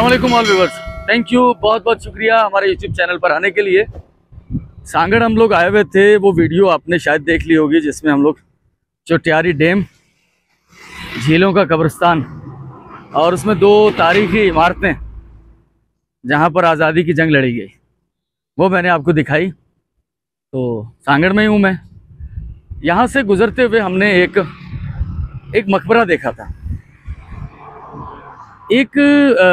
अस्सलाम वालेकुम all viewers, thank you, बहुत बहुत शुक्रिया हमारे यूट्यूब चैनल पर आने के लिए। सांगड़ हम लोग आए हुए थे, वो वीडियो आपने शायद देख ली होगी जिसमें हम लोग चोटियारी डैम, झीलों का कब्रिस्तान और उसमें दो तारीखी इमारतें जहां पर आज़ादी की जंग लड़ी गई, वो मैंने आपको दिखाई। तो सांगड़ में ही हूँ मैं। यहाँ से गुजरते हुए हमने एक मकबरा देखा था। एक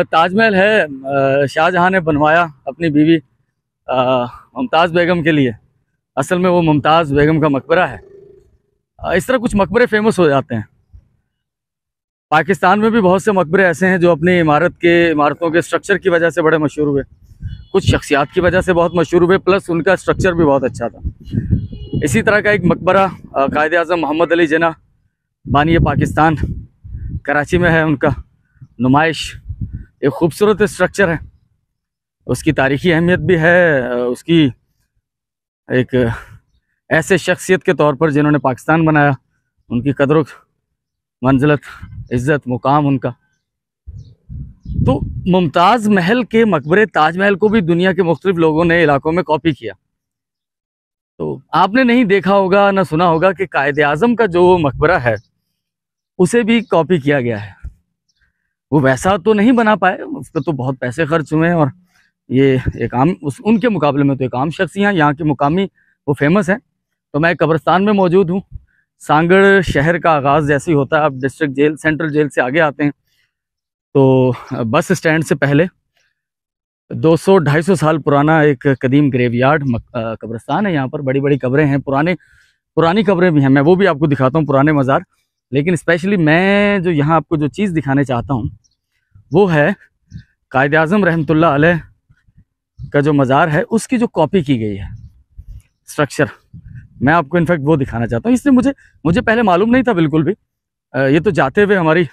ताजमहल है, शाहजहां ने बनवाया अपनी बीवी मुमताज़ बेगम के लिए। असल में वो मुमताज़ बेगम का मकबरा है। इस तरह कुछ मकबरे फेमस हो जाते हैं। पाकिस्तान में भी बहुत से मकबरे ऐसे हैं जो अपनी इमारतों के स्ट्रक्चर की वजह से बड़े मशहूर हुए, कुछ शख्सियात की वजह से बहुत मशहूर हुए, प्लस उनका स्ट्रक्चर भी बहुत अच्छा था। इसी तरह का एक मकबरा कायद-ए-आज़म मोहम्मद अली जिन्ना बानी पाकिस्तान, कराची में है। उनका नुमाइश एक खूबसूरत स्ट्रक्चर है, उसकी तारीखी अहमियत भी है। उसकी एक ऐसे शख्सियत के तौर पर जिन्होंने पाकिस्तान बनाया, उनकी कदर मंजिलत, इज़्ज़त, मुकाम उनका। तो मुमताज़ महल के मकबरे ताजमहल को भी दुनिया के मुख्तलिफ लोगों ने इलाकों में कॉपी किया। तो आपने नहीं देखा होगा ना सुना होगा कि कायद-ए-आज़म का जो मकबरा है उसे भी कॉपी किया गया है। वो वैसा तो नहीं बना पाए, उस पर तो बहुत पैसे खर्च हुए हैं, और ये एक आम उनके मुकाबले में तो एक आम शख्स यहाँ के मुकामी वो फेमस हैं। तो मैं कब्रिस्तान में मौजूद हूँ। सांगड़ शहर का आगाज़ जैसे ही होता है, आप डिस्ट्रिक्ट जेल, सेंट्रल जेल से आगे आते हैं तो बस स्टैंड से पहले 200-250 साल पुराना एक कदीम ग्रेवयार्ड कब्रिस्तान है। यहाँ पर बड़ी बड़ी कब्रें हैं, पुरानी कब्रें भी हैं। मैं वो भी आपको दिखाता हूँ, पुराने मज़ार। लेकिन स्पेशली मैं जो यहाँ आपको जो चीज़ दिखाने चाहता हूँ वो है कायद-ए-आज़म रहमतुल्लाह अलैह का जो मज़ार है, उसकी जो कॉपी की गई है स्ट्रक्चर। मैं आपको इनफैक्ट वो दिखाना चाहता हूँ। इसलिए मुझे पहले मालूम नहीं था बिल्कुल भी। ये तो जाते हुए हमारी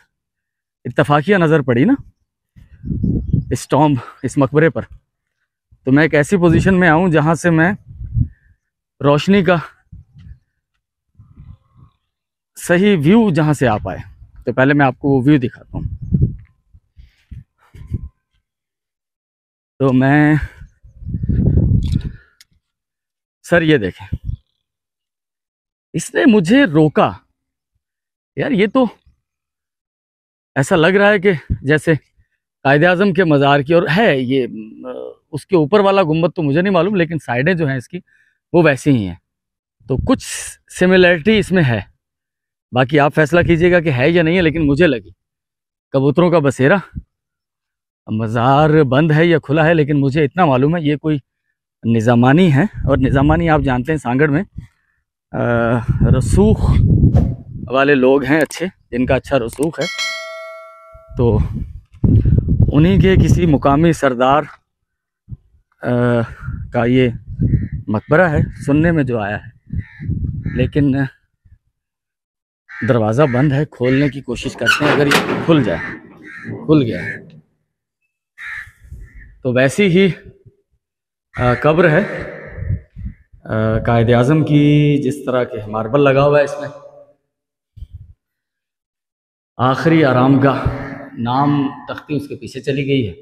इत्तफाकिया नज़र पड़ी ना इस टॉम्ब, इस मकबरे पर। तो मैं एक ऐसी पोजीशन में आऊँ जहाँ से मैं रोशनी का सही व्यू जहाँ से आ पाए। तो पहले मैं आपको वो व्यू दिखाता हूँ। तो मैं सर ये देखें, इसने मुझे रोका। यार ये तो ऐसा लग रहा है कि जैसे कायद-ए-आज़म के मज़ार की और है ये। उसके ऊपर वाला गुंबद तो मुझे नहीं मालूम, लेकिन साइडें जो हैं इसकी वो वैसी ही हैं। तो कुछ सिमिलरिटी इसमें है, बाकी आप फैसला कीजिएगा कि है या नहीं है। लेकिन मुझे लगी कबूतरों का बसेरा, मज़ार बंद है या खुला है, लेकिन मुझे इतना मालूम है ये कोई निज़ामानी है। और निज़ामानी आप जानते हैं सांगड़ में रसूख वाले लोग हैं अच्छे, जिनका अच्छा रसूख है। तो उन्हीं के किसी मुकामी सरदार का ये मकबरा है, सुनने में जो आया है। लेकिन दरवाज़ा बंद है, खोलने की कोशिश करते हैं। अगर ये खुल गया तो वैसी ही कब्र है कायद-ए-आज़म की, जिस तरह के मार्बल लगा हुआ है इसमें। आखिरी आरामगाह नाम तख्ती उसके पीछे चली गई है।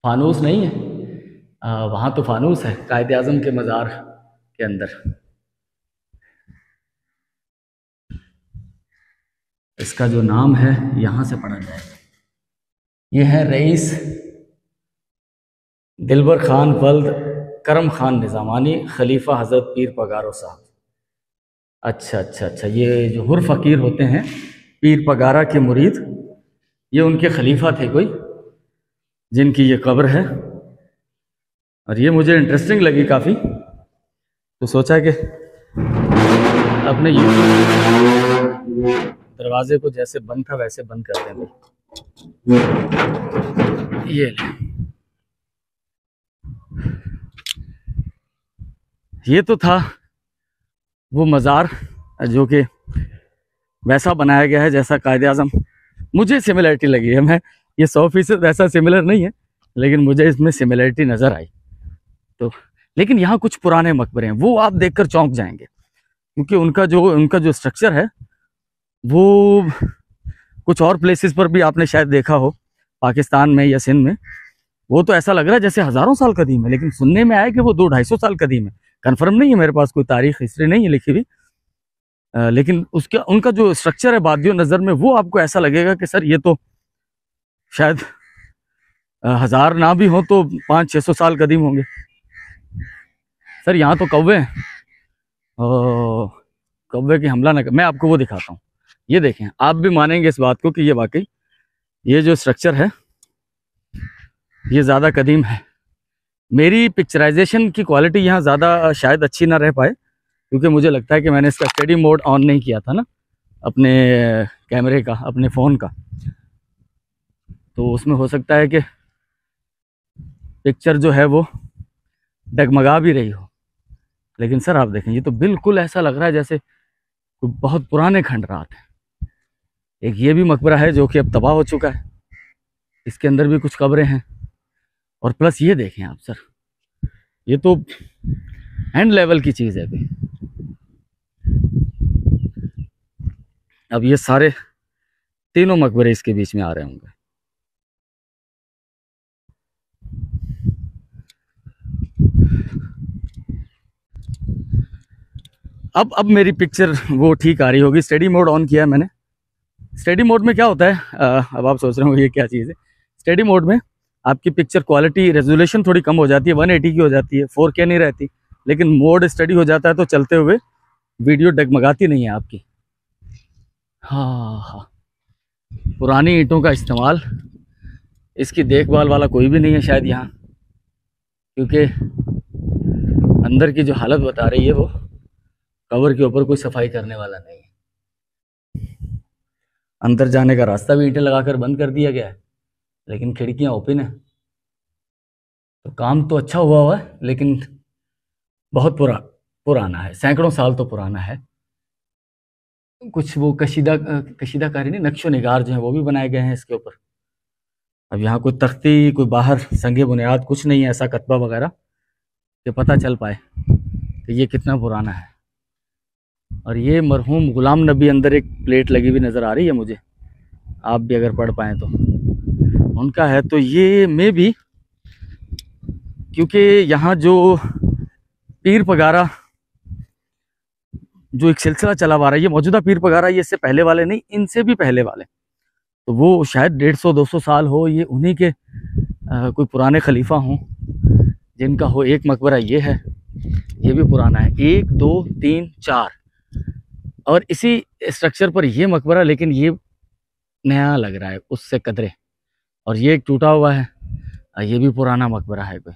फानूस नहीं है, वहाँ तो फानूस है कायद-ए-आज़म के मज़ार के अंदर। इसका जो नाम है यहाँ से पढ़ा जाए, ये है रईस दिलबर खान वल्द करम खान निज़ामानी, खलीफा हज़रत पीर पगारो साहब। अच्छा, ये जो हुर फ़कीर होते हैं, पीर पगारा के मुरीद, ये उनके खलीफा थे कोई, जिनकी ये कब्र है। और ये मुझे इंटरेस्टिंग लगी काफ़ी, तो सोचा कि अपने दरवाजे को जैसे बंद था वैसे बंद कर दें भाई। ये तो था वो मज़ार जो कि वैसा बनाया गया है जैसा कायद-ए-आज़म। मुझे सिमिलरिटी लगी है, मैं ये 100% वैसा सिमिलर नहीं है, लेकिन मुझे इसमें सिमिलरिटी नज़र आई। तो लेकिन यहाँ कुछ पुराने मकबरे हैं, वो आप देखकर चौंक जाएंगे, क्योंकि उनका जो स्ट्रक्चर है वो कुछ और प्लेसेस पर भी आपने शायद देखा हो, पाकिस्तान में या सिंध में, वो तो ऐसा लग रहा है जैसे हज़ारों साल कदीम है, लेकिन सुनने में आया कि वो 200-250 साल कदीम है। कंफर्म नहीं है, मेरे पास कोई तारीख हिस्ट्री नहीं है लिखी हुई, लेकिन उसका उनका जो स्ट्रक्चर है बादियों नज़र में, वो आपको ऐसा लगेगा कि सर ये तो शायद 1000 ना भी हो तो 500-600 साल कदीम होंगे। सर यहाँ तो कौवे हैं, कौवे की हमला ना, मैं आपको वो दिखाता हूँ। ये देखें, आप भी मानेंगे इस बात को कि ये वाकई ये जो स्ट्रक्चर है ये ज़्यादा कदीम है। मेरी पिक्चराइजेशन की क्वालिटी यहाँ ज़्यादा शायद अच्छी ना रह पाए, क्योंकि मुझे लगता है कि मैंने इसका स्टडी मोड ऑन नहीं किया था ना अपने कैमरे का, अपने फ़ोन का, तो उसमें हो सकता है कि पिक्चर जो है वो डगमगा भी रही हो। लेकिन सर आप देखें, ये तो बिल्कुल ऐसा लग रहा है जैसे कोई बहुत पुराने खंडरात है। एक ये भी मकबरा है जो कि अब तबाह हो चुका है, इसके अंदर भी कुछ कब्रें हैं। और प्लस ये देखें आप सर, ये तो हैंड लेवल की चीज़ है भाई। अब ये सारे तीनों मकबरे इसके बीच में आ रहे होंगे। अब मेरी पिक्चर वो ठीक आ रही होगी। स्टडी मोड ऑन किया है मैंने। स्टडी मोड में क्या होता है, अब आप सोच रहे हो ये क्या चीज़ है। स्टडी मोड में आपकी पिक्चर क्वालिटी रेजोल्यूशन थोड़ी कम हो जाती है, 180 की हो जाती है, 4K नहीं रहती। लेकिन मोड स्टडी हो जाता है तो चलते हुए वीडियो डगमगाती नहीं है आपकी। हाँ, पुरानी ईंटों का इस्तेमाल, इसकी देखभाल वाला कोई भी नहीं है शायद यहाँ, क्योंकि अंदर की जो हालत बता रही है वो कवर के ऊपर कोई सफाई करने वाला नहीं है। अंदर जाने का रास्ता भी ईंटें लगाकर बंद कर दिया गया है, लेकिन खिड़कियाँ ओपन है। तो काम तो अच्छा हुआ है, लेकिन बहुत पुराना है, सैकड़ों साल तो पुराना है। कुछ वो कशीदाकारी नहीं, नक्शो निगार जो है वो भी बनाए गए हैं इसके ऊपर। अब यहाँ कोई तख्ती, कोई बाहर संगे बुनियाद कुछ नहीं है ऐसा कतबा वगैरह कि पता चल पाए कि ये कितना पुराना है। और ये मरहूम गुलाम नबी, अंदर एक प्लेट लगी हुई नज़र आ रही है मुझे, आप भी अगर पढ़ पाएँ तो उनका है। तो ये में भी, क्योंकि यहाँ जो पीर पगारा जो एक सिलसिला चला आ रहा है, ये मौजूदा पीर पगारा, ये इससे पहले वाले नहीं, इनसे भी पहले वाले, तो वो शायद 150-200 साल हो, ये उन्हीं के कोई पुराने खलीफा हों जिनका हो। एक मकबरा ये है, ये भी पुराना है, 1 2 3 4, और इसी स्ट्रक्चर पर ये मकबरा, लेकिन ये नया लग रहा है उससे कदरे। और ये एक टूटा हुआ है, ये भी पुराना मकबरा है कोई।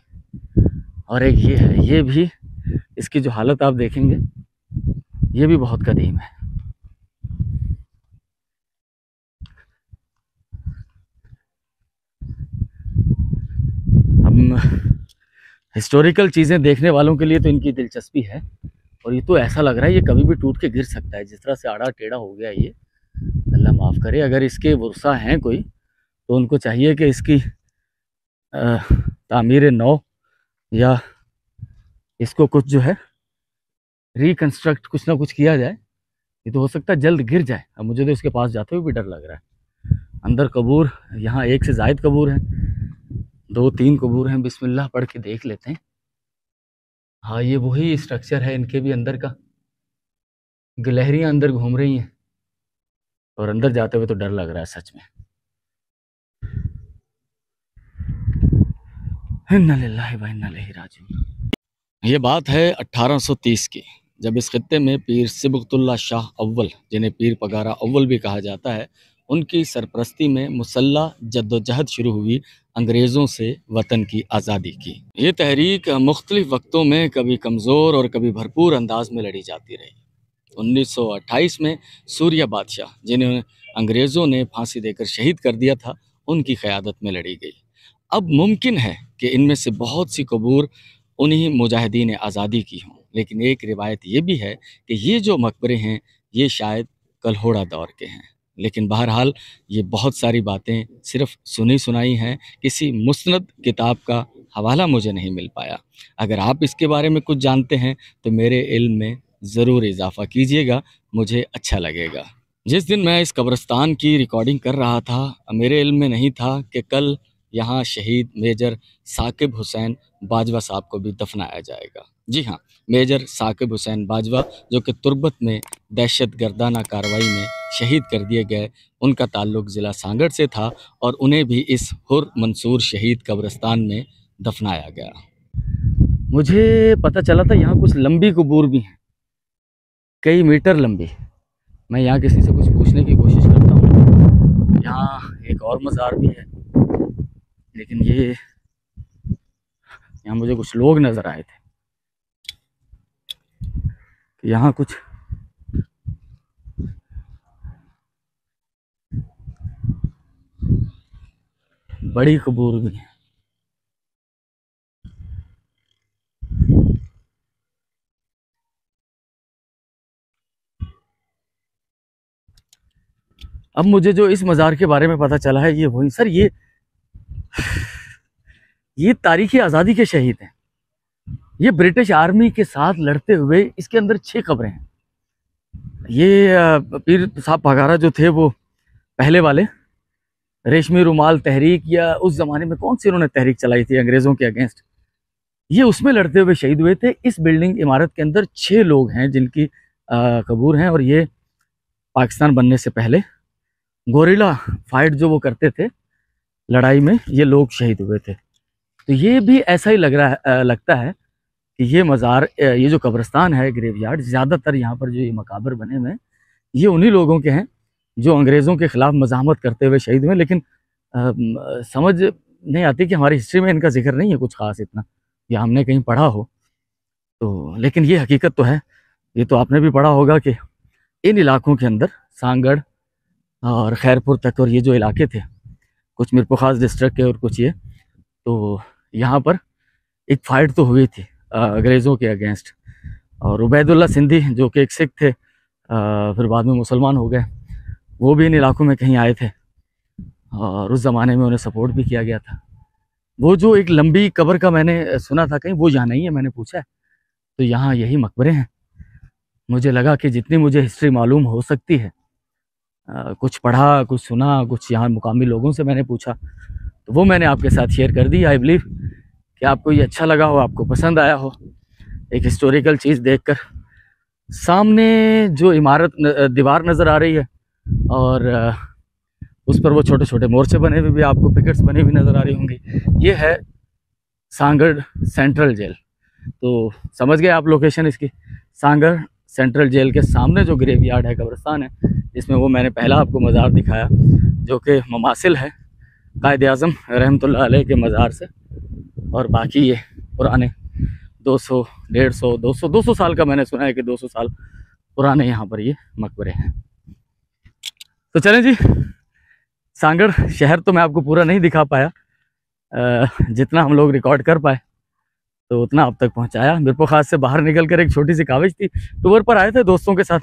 और एक ये है, ये भी, इसकी जो हालत आप देखेंगे ये भी बहुत कदीम है। हम हिस्टोरिकल चीज़ें देखने वालों के लिए तो इनकी दिलचस्पी है। और ये तो ऐसा लग रहा है ये कभी भी टूट के गिर सकता है, जिस तरह से आड़ा टेढ़ा हो गया ये, अल्लाह माफ़ करे। अगर इसके वर्षा हैं कोई, तो उनको चाहिए कि इसकी तामीर नौ, या इसको कुछ जो है रिकंस्ट्रक्ट, कुछ ना कुछ किया जाए। ये तो हो सकता है जल्द गिर जाए। अब मुझे तो इसके पास जाते हुए भी डर लग रहा है। अंदर कबूर, यहाँ 1 से ज़ायद कबूर हैं, 2-3 कबूर हैं। बिस्मिल्लाह पढ़ के देख लेते हैं। हाँ, ये वही स्ट्रक्चर है इनके भी अंदर का। गिलहरियाँ अंदर घूम रही हैं, और अंदर जाते हुए तो डर लग रहा है सच में। इन्ना लिल्लाहि व इन्ना इलैहि राजिऊन। ये बात है 1830 की, जब इस खित्ते में पीर सिबगतुल्लाह शाह अव्वल, जिन्हें पीर पगारा अव्वल भी कहा जाता है, उनकी सरपरस्ती में मुसल्ला जद्दोजहद शुरू हुई अंग्रेज़ों से वतन की आज़ादी की। ये तहरीक मुख्तलिफ़ वक्तों में कभी कमज़ोर और कभी भरपूर अंदाज में लड़ी जाती रही। 1928 में सूर्या बादशाह, जिन्हें अंग्रेज़ों ने फांसी देकर शहीद कर दिया था, उनकी क़यादत में लड़ी गई। अब मुमकिन है कि इनमें से बहुत सी कबूर उन्हीं मुजाहिदीन आज़ादी की हों, लेकिन एक रिवायत ये भी है कि ये जो मकबरे हैं ये शायद कलहोड़ा दौर के हैं। लेकिन बहरहाल ये बहुत सारी बातें सिर्फ़ सुनी सुनाई हैं, किसी मुस्नद किताब का हवाला मुझे नहीं मिल पाया। अगर आप इसके बारे में कुछ जानते हैं तो मेरे इल्म में ज़रूर इजाफ़ा कीजिएगा, मुझे अच्छा लगेगा। जिस दिन मैं इस कब्रिस्तान की रिकॉर्डिंग कर रहा था, मेरे इल्म में नहीं था कि कल यहाँ शहीद मेजर साकिब हुसैन बाजवा साहब को भी दफनाया जाएगा। जी हाँ, मेजर साकिब हुसैन बाजवा, जो कि तुर्बत में दहशत गर्दाना कार्रवाई में शहीद कर दिए गए, उनका ताल्लुक़ ज़िला सांगड़ से था और उन्हें भी इस हुर मंसूर शहीद कब्रिस्तान में दफनाया गया। मुझे पता चला था यहाँ कुछ लंबी कबूर भी हैं, कई मीटर लंबी। मैं यहाँ किसी से कुछ पूछने की कोशिश करता हूँ। यहाँ एक और मज़ार भी है, लेकिन ये यहाँ मुझे कुछ लोग नज़र आए थे। यहाँ कुछ बड़ी कबूर भी है। अब मुझे जो इस मज़ार के बारे में पता चला है, ये वही सर, ये तारीख़ आज़ादी के शहीद हैं। ये ब्रिटिश आर्मी के साथ लड़ते हुए, इसके अंदर 6 कब्रें हैं। ये पीर साहब पघारा जो थे, वो पहले वाले रेशमी रुमाल तहरीक, या उस ज़माने में कौन सी उन्होंने तहरीक चलाई थी अंग्रेज़ों के अगेंस्ट, ये उसमें लड़ते हुए शहीद हुए थे। इस बिल्डिंग इमारत के अंदर 6 लोग हैं जिनकी कबूर हैं, और ये पाकिस्तान बनने से पहले गोरिल्ला फाइट जो वो करते थे लड़ाई में, ये लोग शहीद हुए थे। तो ये भी ऐसा ही लगता है कि ये मज़ार, ये जो कब्रिस्तान है, ग्रेवयार्ड, ज़्यादातर यहाँ पर जो ये मकाबर बने हुए हैं, ये उन्हीं लोगों के हैं जो अंग्रेज़ों के ख़िलाफ़ मज़ाहमत करते हुए शहीद हुए। लेकिन समझ नहीं आती कि हमारी हिस्ट्री में इनका जिक्र नहीं है कुछ ख़ास इतना, या हमने कहीं पढ़ा हो तो। लेकिन ये हकीकत तो है, ये तो आपने भी पढ़ा होगा कि इन इलाकों के अंदर सांगड़ और खैरपुर तक, और ये जो इलाके थे, कुछ मीरपुर डिस्ट्रिक्ट के और कुछ ये, तो यहाँ पर एक फ़ाइट तो हुई थी अंग्रेज़ों के अगेंस्ट। और उबैदुल्ला सिंधी, जो कि एक सिख थे, फिर बाद में मुसलमान हो गए, वो भी इन इलाकों में कहीं आए थे और उस ज़माने में उन्हें सपोर्ट भी किया गया था। वो जो एक लंबी कब्र का मैंने सुना था कहीं, वो यहाँ नहीं है, मैंने पूछा है तो यहाँ यही मकबरे हैं। मुझे लगा कि जितनी मुझे हिस्ट्री मालूम हो सकती है, कुछ पढ़ा, कुछ सुना, कुछ यहाँ मुकामी लोगों से मैंने पूछा, तो वो मैंने आपके साथ शेयर कर दी। आई बिलीव कि आपको ये अच्छा लगा हो, आपको पसंद आया हो। एक हिस्टोरिकल चीज़ देखकर, सामने जो इमारत दीवार नज़र आ रही है, और उस पर वो छोटे छोटे मोर्चे बने हुए भी, आपको पिकेट्स बनी हुई नज़र आ रही होंगी। ये है सांगड़ सेंट्रल जेल। तो समझ गए आप लोकेशन इसकी। सांगड़ सेंट्रल जेल के सामने जो ग्रेवयार्ड है, कब्रिस्तान है, इसमें वो मैंने पहला आपको मज़ार दिखाया, जो कि मुमासिल है कायद-ए-आज़म रहमतुल्लाह अलैह के मज़ार से। और बाकी ये पुराने 200, 150, 200 साल का मैंने सुना है कि 200 साल पुराने यहाँ पर ये मकबरे हैं। तो चलें जी, सांगड़ शहर तो मैं आपको पूरा नहीं दिखा पाया, जितना हम लोग रिकॉर्ड कर पाए तो उतना अब तक पहुँचाया। मीरपुर खास से बाहर निकल कर एक छोटी सी काविश थी, टूर पर आए थे दोस्तों के साथ।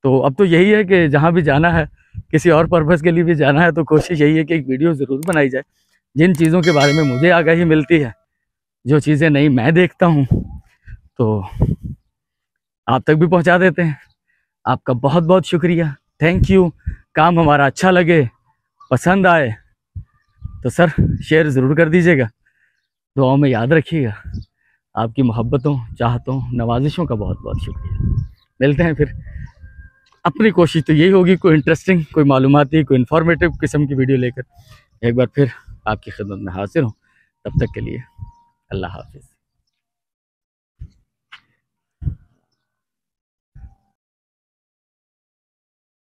तो अब तो यही है कि जहाँ भी जाना है, किसी और पर्पज़ के लिए भी जाना है, तो कोशिश यही है कि एक वीडियो ज़रूर बनाई जाए। जिन चीज़ों के बारे में मुझे आगाही मिलती है, जो चीज़ें नहीं मैं देखता हूँ, तो आप तक भी पहुँचा देते हैं। आपका बहुत बहुत शुक्रिया, थैंक यू। काम हमारा अच्छा लगे, पसंद आए तो सर शेयर ज़रूर कर दीजिएगा। दुआओं में याद रखिएगा। आपकी मोहब्बतों, चाहतों, नवाजिशों का बहुत बहुत शुक्रिया। मिलते हैं फिर। अपनी कोशिश तो यही होगी कोई इंटरेस्टिंग, कोई मालूमाती, कोई इन्फॉर्मेटिव किस्म की वीडियो लेकर एक बार फिर आपकी खिदमत में हाजिर हूँ। तब तक के लिए अल्लाह हाफिज़।